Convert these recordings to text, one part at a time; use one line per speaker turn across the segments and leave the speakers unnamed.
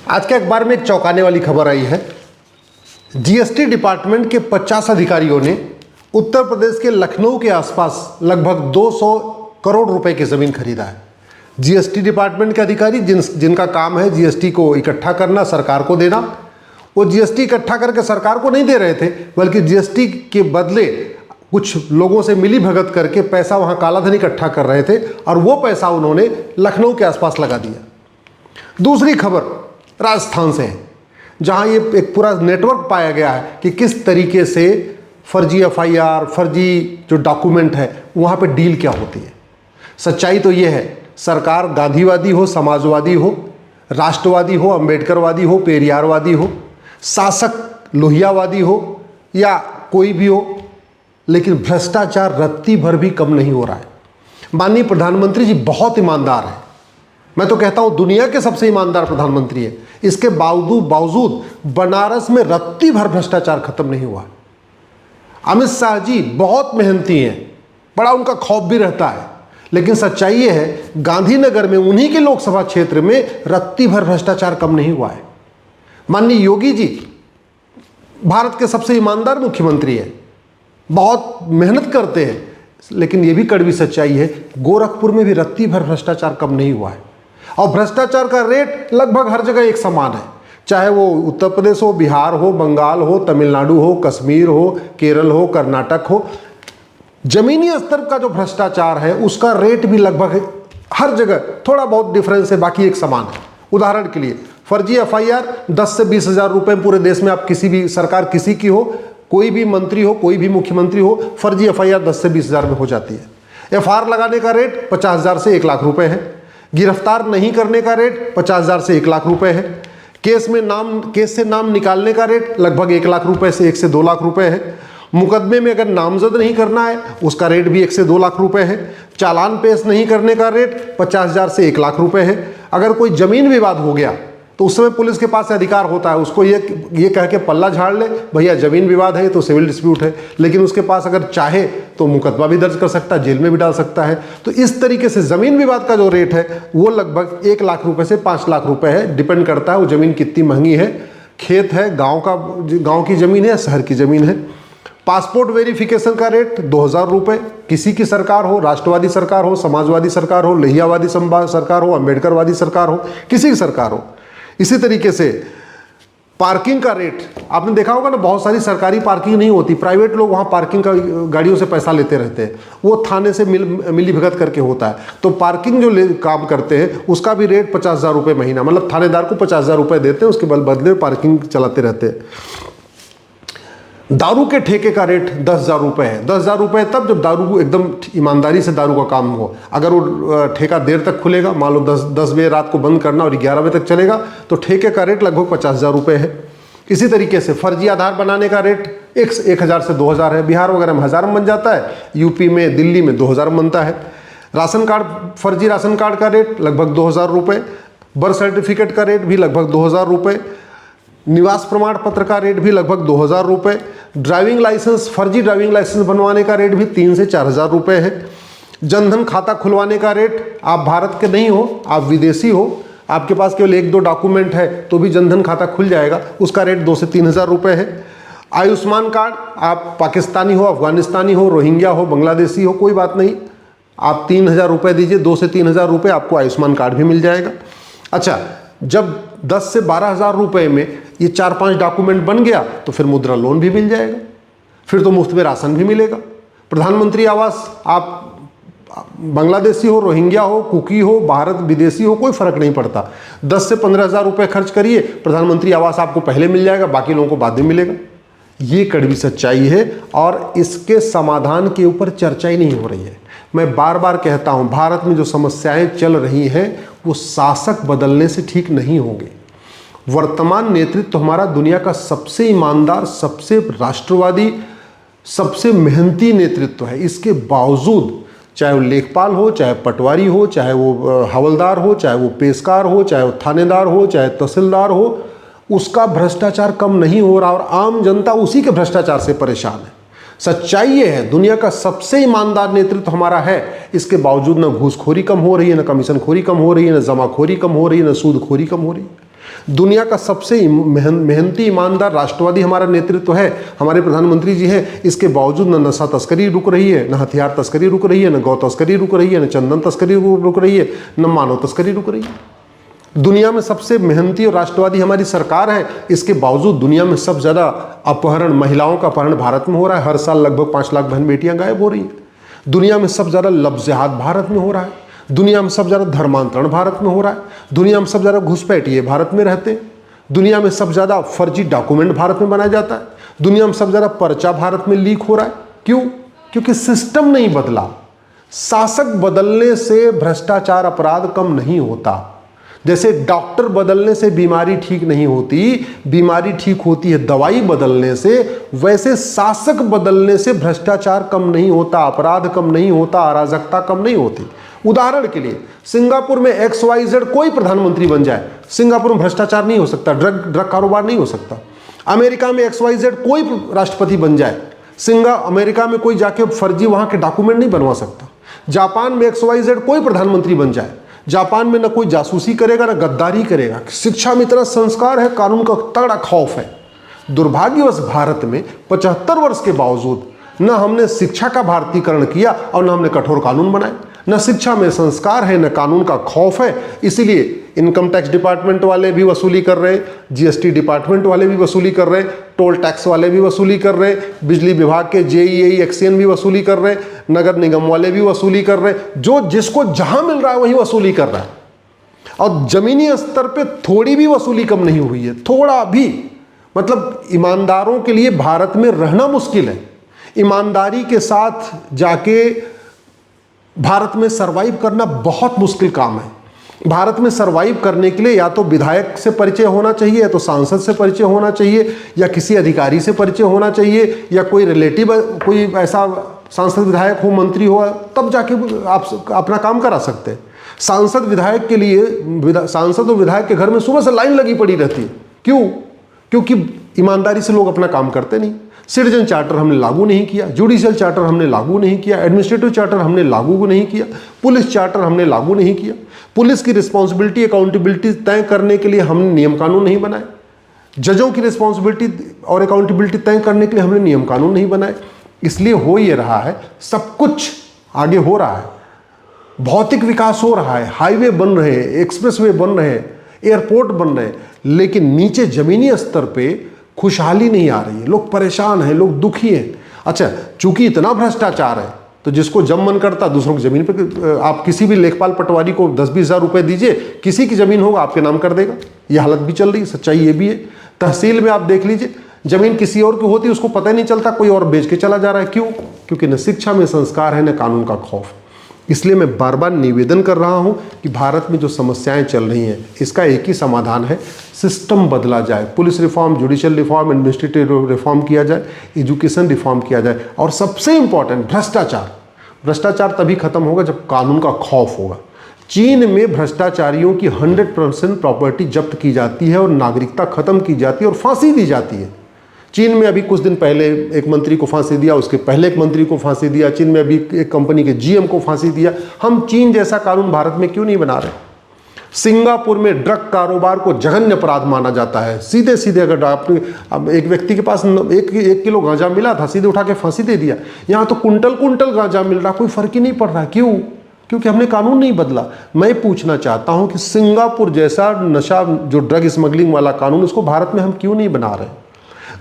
आज के अखबार में एक चौंकाने वाली खबर आई है। जीएसटी डिपार्टमेंट के 50 अधिकारियों ने उत्तर प्रदेश के लखनऊ के आसपास लगभग 200 करोड़ रुपए की ज़मीन खरीदा है। जीएसटी डिपार्टमेंट के अधिकारी जिनका काम है जीएसटी को इकट्ठा करना, सरकार को देना, वो जीएसटी इकट्ठा करके सरकार को नहीं दे रहे थे, बल्कि जीएसटी के बदले कुछ लोगों से मिली भगत करके पैसा वहाँ कालाधन इकट्ठा कर रहे थे और वो पैसा उन्होंने लखनऊ के आसपास लगा दिया। दूसरी खबर राजस्थान से है, जहाँ ये एक पूरा नेटवर्क पाया गया है कि किस तरीके से फर्जी एफआईआर, फर्जी जो डॉक्यूमेंट है वहाँ पे डील क्या होती है। सच्चाई तो ये है, सरकार गांधीवादी हो, समाजवादी हो, राष्ट्रवादी हो, अंबेडकरवादी हो, पेरियारवादी हो, शासक लोहियावादी हो या कोई भी हो, लेकिन भ्रष्टाचार रत्ती भर भी कम नहीं हो रहा है। माननीय प्रधानमंत्री जी बहुत ईमानदार हैं, मैं तो कहता हूं दुनिया के सबसे ईमानदार प्रधानमंत्री है। इसके बावजूद बनारस में रत्ती भर भ्रष्टाचार खत्म नहीं हुआ। अमित शाह जी बहुत मेहनती हैं, बड़ा उनका खौफ भी रहता है, लेकिन सच्चाई ये है गांधीनगर में उन्हीं के लोकसभा क्षेत्र में रत्ती भर भ्रष्टाचार कम नहीं हुआ है। माननीय योगी जी भारत के सबसे ईमानदार मुख्यमंत्री हैं, बहुत मेहनत करते हैं, लेकिन ये भी कड़वी सच्चाई है गोरखपुर में भी रत्ती भर भ्रष्टाचार कम नहीं हुआ है। और भ्रष्टाचार का रेट लगभग हर जगह एक समान है, चाहे वो उत्तर प्रदेश हो, बिहार हो, बंगाल हो, तमिलनाडु हो, कश्मीर हो, केरल हो, कर्नाटक हो। जमीनी स्तर का जो भ्रष्टाचार है उसका रेट भी लगभग हर जगह थोड़ा बहुत डिफरेंस है, बाकी एक समान है। उदाहरण के लिए फर्जी एफआईआर 10 से 20 हज़ार रुपये पूरे देश में, आप किसी भी सरकार किसी की हो, कोई भी मंत्री हो, कोई भी मुख्यमंत्री हो, फर्जी एफआईआर 10 से 20 हज़ार में हो जाती है। एफआईआर लगाने का रेट 50 हज़ार से 1 लाख रुपए है। गिरफ्तार नहीं करने का रेट 50 हज़ार से 1 लाख रुपए है। केस से नाम निकालने का रेट लगभग 1 लाख रुपए से 1 से 2 लाख रुपए है। मुकदमे में अगर नामजद नहीं करना है उसका रेट भी 1 से 2 लाख रुपए है। चालान पेश नहीं करने का रेट 50 हज़ार से 1 लाख रुपए है। अगर कोई जमीन विवाद हो गया तो उस समय पुलिस के पास अधिकार होता है उसको ये कह के पल्ला झाड़ ले, भैया जमीन विवाद है तो सिविल डिस्प्यूट है, लेकिन उसके पास अगर चाहे तो मुकदमा भी दर्ज कर सकता है, जेल में भी डाल सकता है। तो इस तरीके से जमीन विवाद का जो रेट है वो लगभग 1 लाख रुपए से 5 लाख रुपए है, डिपेंड करता है वो जमीन कितनी महंगी है, खेत है, गाँव की जमीन है, शहर की जमीन है। पासपोर्ट वेरिफिकेशन का रेट 2000 रुपये, किसी की सरकार हो, राष्ट्रवादी सरकार हो, समाजवादी सरकार हो, लोहियावादी सरकार हो, अंबेडकरवादी सरकार हो, किसी की सरकार हो। इसी तरीके से पार्किंग का रेट आपने देखा होगा ना, बहुत सारी सरकारी पार्किंग नहीं होती, प्राइवेट लोग वहाँ पार्किंग का गाड़ियों से पैसा लेते रहते हैं, वो थाने से मिली भगत करके होता है। तो पार्किंग जो काम करते हैं उसका भी रेट 50 हज़ार रुपये महीना, मतलब थानेदार को 50 हज़ार रुपये देते हैं, उसके बदले में पार्किंग चलाते रहते हैं। दारू के ठेके का रेट 10 हज़ार रुपये है। 10 हज़ार रुपये तब जब दारू एकदम ईमानदारी से दारू का काम हो। अगर वो ठेका देर तक खुलेगा, मान लो 10 बजे रात को बंद करना और 11 बजे तक चलेगा, तो ठेके का रेट लगभग 50 हज़ार रुपये है। इसी तरीके से फर्जी आधार बनाने का रेट 1,000 से 2,000 है। बिहार वगैरह में 1000 में बन जाता है, यूपी में, दिल्ली में 2000 में बनता है। राशन कार्ड, फर्जी राशन कार्ड का रेट लगभग 2000 रुपये। बर्थ सर्टिफिकेट का रेट भी लगभग 2000 रुपये। निवास प्रमाण पत्र का रेट भी लगभग 2000 रुपये। ड्राइविंग लाइसेंस, फर्जी ड्राइविंग लाइसेंस बनवाने का रेट भी 3 से 4 हज़ार रुपये है। जनधन खाता खुलवाने का रेट, आप भारत के नहीं हो, आप विदेशी हो, आपके पास केवल 1-2 डॉक्यूमेंट है तो भी जनधन खाता खुल जाएगा, उसका रेट 2 से 3 हज़ार रुपये है। आयुष्मान कार्ड, आप पाकिस्तानी हो, अफगानिस्तानी हो, रोहिंग्या हो, बांग्लादेशी हो, कोई बात नहीं, आप 3 हज़ार रुपये दीजिए, 2 से 3 हज़ार रुपये आपको आयुष्मान कार्ड भी मिल जाएगा। अच्छा, जब 10 से 12 हज़ार रुपये में ये 4-5 डॉक्यूमेंट बन गया तो फिर मुद्रा लोन भी मिल जाएगा, फिर तो मुफ्त में राशन भी मिलेगा। प्रधानमंत्री आवास, आप बांग्लादेशी हो, रोहिंग्या हो, कुकी हो, भारत विदेशी हो, कोई फर्क नहीं पड़ता, 10 से 15 हज़ार रुपये खर्च करिए, प्रधानमंत्री आवास आपको पहले मिल जाएगा, बाकी लोगों को बाद में मिलेगा। ये कड़वी सच्चाई है और इसके समाधान के ऊपर चर्चा ही नहीं हो रही है। मैं बार बार कहता हूँ, भारत में जो समस्याएं चल रही हैं वो शासक बदलने से ठीक नहीं होंगे। वर्तमान नेतृत्व हमारा दुनिया का सबसे ईमानदार, सबसे राष्ट्रवादी, सबसे मेहनती नेतृत्व है। इसके बावजूद चाहे वो लेखपाल हो, चाहे पटवारी हो, चाहे वो हवलदार हो, चाहे वो पेशकार हो, चाहे वो थानेदार हो, चाहे तहसीलदार हो, उसका भ्रष्टाचार कम नहीं हो रहा और आम जनता उसी के भ्रष्टाचार से परेशान है। सच्चाई ये है, दुनिया का सबसे ईमानदार नेतृत्व हमारा है, इसके बावजूद न घूसखोरी कम हो रही है, न कमीशन खोरी कम हो रही है, न जमाखोरी कम हो रही है, न सूदखोरी कम हो रही है। दुनिया का सबसे मेहनती ईमानदार राष्ट्रवादी हमारा नेतृत्व है, हमारे प्रधानमंत्री जी हैं। इसके बावजूद न नशा तस्करी रुक रही है, न हथियार तस्करी रुक रही है, न गौ तस्करी रुक रही है, न चंदन तस्करी रुक रही है, न मानव तस्करी रुक रही है। दुनिया में सबसे मेहनती और राष्ट्रवादी हमारी सरकार है, इसके बावजूद दुनिया में सबसे ज़्यादा अपहरण, महिलाओं का अपहरण भारत में हो रहा है। हर साल लगभग 5 लाख बहन बेटियां गायब हो रही हैं। दुनिया में सबसे ज़्यादा लफ्ज़-ए-जिहाद भारत में हो रहा है। दुनिया में सबसे ज़्यादा धर्मांतरण भारत में हो रहा है। दुनिया में सबसे ज़्यादा घुसपैठिए भारत में रहते हैं। दुनिया में सबसे ज़्यादा फर्जी डॉक्यूमेंट भारत में बनाया जाता है। दुनिया में सबसे ज़्यादा पर्चा भारत में लीक हो रहा है। क्यों? क्योंकि सिस्टम नहीं बदला। शासक बदलने से भ्रष्टाचार अपराध कम नहीं होता। जैसे डॉक्टर बदलने से बीमारी ठीक नहीं होती, बीमारी ठीक होती है दवाई बदलने से, वैसे शासक बदलने से भ्रष्टाचार कम नहीं होता, अपराध कम नहीं होता, अराजकता कम नहीं होती। उदाहरण के लिए सिंगापुर में XYZ कोई प्रधानमंत्री बन जाए, सिंगापुर में भ्रष्टाचार नहीं हो सकता, ड्रग कारोबार नहीं हो सकता। अमेरिका में XYZ कोई राष्ट्रपति बन जाए, अमेरिका में कोई जाके फर्जी वहां के डॉक्यूमेंट नहीं बनवा सकता। जापान में XYZ कोई प्रधानमंत्री बन जाए, जापान में न कोई जासूसी करेगा न गद्दारी करेगा। शिक्षा में इतना संस्कार है, कानून का तगड़ा खौफ है। दुर्भाग्यवश भारत में 75 वर्ष के बावजूद न हमने शिक्षा का भारतीकरण किया और न हमने कठोर कानून बनाए। न शिक्षा में संस्कार है, न कानून का खौफ है। इसीलिए इनकम टैक्स डिपार्टमेंट वाले भी वसूली कर रहे, GST डिपार्टमेंट वाले भी वसूली कर रहे, टोल टैक्स वाले भी वसूली कर रहे, बिजली विभाग के JEE एक्सियन भी वसूली कर रहे, नगर निगम वाले भी वसूली कर रहे। जो जिसको जहां मिल रहा है वहीं वसूली कर रहा है। और जमीनी स्तर पे थोड़ी भी वसूली कम नहीं हुई है, थोड़ा भी। मतलब ईमानदारों के लिए भारत में रहना मुश्किल है। ईमानदारी के साथ जाके भारत में सरवाइव करना बहुत मुश्किल काम है। भारत में सरवाइव करने के लिए या तो विधायक से परिचय होना चाहिए, या तो सांसद से परिचय होना चाहिए, या किसी अधिकारी से परिचय होना चाहिए, या कोई रिलेटिव, कोई ऐसा सांसद विधायक हो, मंत्री हो, तब जाके आप अपना काम करा सकते हैं। सांसद विधायक के लिए, सांसद और विधायक के घर में सुबह से लाइन लगी पड़ी रहती है। क्यों? क्योंकि ईमानदारी से लोग अपना काम करते नहीं। सिटीजन चार्टर हमने लागू नहीं किया, जुडिशियल चार्टर हमने लागू नहीं किया, एडमिनिस्ट्रेटिव चार्टर हमने लागू नहीं किया, पुलिस चार्टर हमने लागू नहीं किया। पुलिस की रिस्पॉन्सिबिलिटी, अकाउंटेबिलिटी तय करने के लिए हमने नियम कानून नहीं बनाए। जजों की रिस्पॉन्सिबिलिटी और अकाउंटेबिलिटी तय करने के लिए हमने नियम कानून नहीं बनाए। इसलिए हो ये रहा है, सब कुछ आगे हो रहा है, भौतिक विकास हो रहा है, हाईवे बन रहे हैं, एक्सप्रेसवे बन रहे हैं, एयरपोर्ट बन रहे हैं, लेकिन नीचे जमीनी स्तर पे खुशहाली नहीं आ रही है। लोग परेशान हैं, लोग दुखी हैं। अच्छा, चूंकि इतना भ्रष्टाचार है तो जिसको जब मन करता दूसरों की जमीन पे, आप किसी भी लेखपाल पटवारी को 10-20 हज़ार रुपए दीजिए, किसी की जमीन होगा आपके नाम कर देगा। ये हालत भी चल रही है, सच्चाई ये भी है। तहसील में आप देख लीजिए, जमीन किसी और की होती है, उसको पता ही नहीं चलता, कोई और बेच के चला जा रहा है। क्यों? क्योंकि न शिक्षा में संस्कार है, न कानून का खौफ। इसलिए मैं बार बार निवेदन कर रहा हूं कि भारत में जो समस्याएं चल रही हैं, इसका एक ही समाधान है, सिस्टम बदला जाए। Police reform, judicial reform, administrative reform किया जाए, एजुकेशन रिफॉर्म किया जाए, और सबसे इंपॉर्टेंट भ्रष्टाचार तभी खत्म होगा जब कानून का खौफ होगा। चीन में भ्रष्टाचारियों की 100% प्रॉपर्टी जब्त की जाती है और नागरिकता खत्म की जाती है और फांसी दी जाती है। चीन में अभी कुछ दिन पहले एक मंत्री को फांसी दिया, उसके पहले एक मंत्री को फांसी दिया। चीन में अभी एक कंपनी के GM को फांसी दिया। हम चीन जैसा कानून भारत में क्यों नहीं बना रहे? सिंगापुर में ड्रग कारोबार को जघन्य अपराध माना जाता है। सीधे सीधे अगर अब एक व्यक्ति के पास 1 किलो गांजा मिला था, सीधे उठा के फांसी दे दिया। यहाँ तो कुंटल गांजा मिल रहा, कोई फर्क ही नहीं पड़ रहा। क्यों? क्योंकि हमने कानून नहीं बदला। मैं पूछना चाहता हूं कि सिंगापुर जैसा नशा, जो ड्रग स्मगलिंग वाला कानून, उसको भारत में हम क्यों नहीं बना रहे?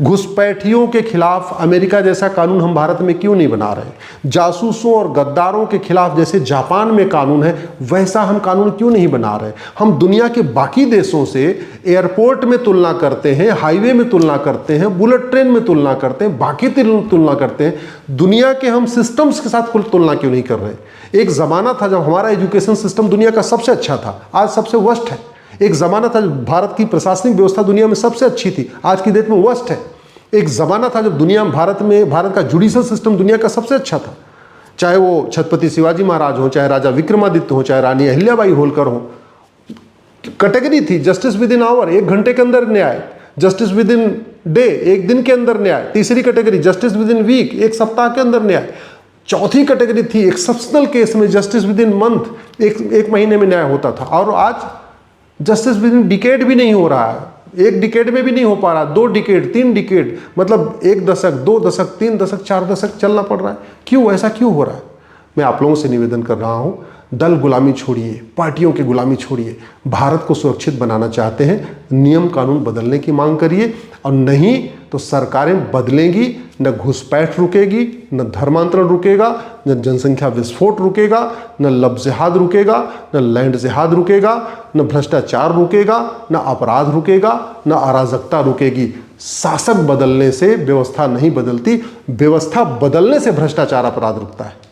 घुसपैठियों के खिलाफ अमेरिका जैसा कानून हम भारत में क्यों नहीं बना रहे? जासूसों और गद्दारों के खिलाफ जैसे जापान में कानून है, वैसा हम कानून क्यों नहीं बना रहे? हम दुनिया के बाकी देशों से एयरपोर्ट में तुलना करते हैं, हाईवे में तुलना करते हैं, बुलेट ट्रेन में तुलना करते हैं, बाकी तुलना करते हैं। दुनिया के हम सिस्टम्स के साथ तुलना क्यों नहीं कर रहे? एक ज़माना था जब हमारा एजुकेशन सिस्टम दुनिया का सबसे अच्छा था, आज सबसे वर्स्ट है। एक ज़माना था जब भारत की प्रशासनिक व्यवस्था दुनिया में सबसे अच्छी थी, आज की डेट में वर्स्ट है। एक ज़माना था जब भारत का जुडिशल सिस्टम दुनिया का सबसे अच्छा था, चाहे वो छत्रपति शिवाजी महाराज हो, चाहे राजा विक्रमादित्य हो, चाहे रानी अहिल्याबाई होलकर हो। कैटेगरी थी जस्टिस विद इन आवर, 1 घंटे के अंदर न्याय, जस्टिस विद इन डे, 1 दिन के अंदर न्याय। तीसरी category justice within week, 1 सप्ताह के अंदर न्याय। चौथी कैटेगरी थी एक्सेप्शनल केस में जस्टिस विद इन मंथ, एक महीने में न्याय होता था। और आज जस्टिस विद इन डिकेड भी नहीं हो रहा है, 1 डिकेड में भी नहीं हो पा रहा, 2 डिकेड 3 डिकेड, मतलब 1 दशक 2 दशक 3 दशक 4 दशक चलना पड़ रहा है। क्यों, ऐसा क्यों हो रहा है? मैं आप लोगों से निवेदन कर रहा हूं, दल गुलामी छोड़िए, पार्टियों की गुलामी छोड़िए, भारत को सुरक्षित बनाना चाहते हैं, नियम कानून बदलने की मांग करिए, और नहीं तो सरकारें बदलेंगी, न घुसपैठ रुकेगी, न धर्मांतरण रुकेगा, न जनसंख्या विस्फोट रुकेगा, न लब जिहाद रुकेगा, न लैंड जिहाद रुकेगा, न भ्रष्टाचार रुकेगा, न अपराध रुकेगा, न अराजकता रुकेगी। शासक बदलने से व्यवस्था नहीं बदलती, व्यवस्था बदलने से भ्रष्टाचार अपराध रुकता है।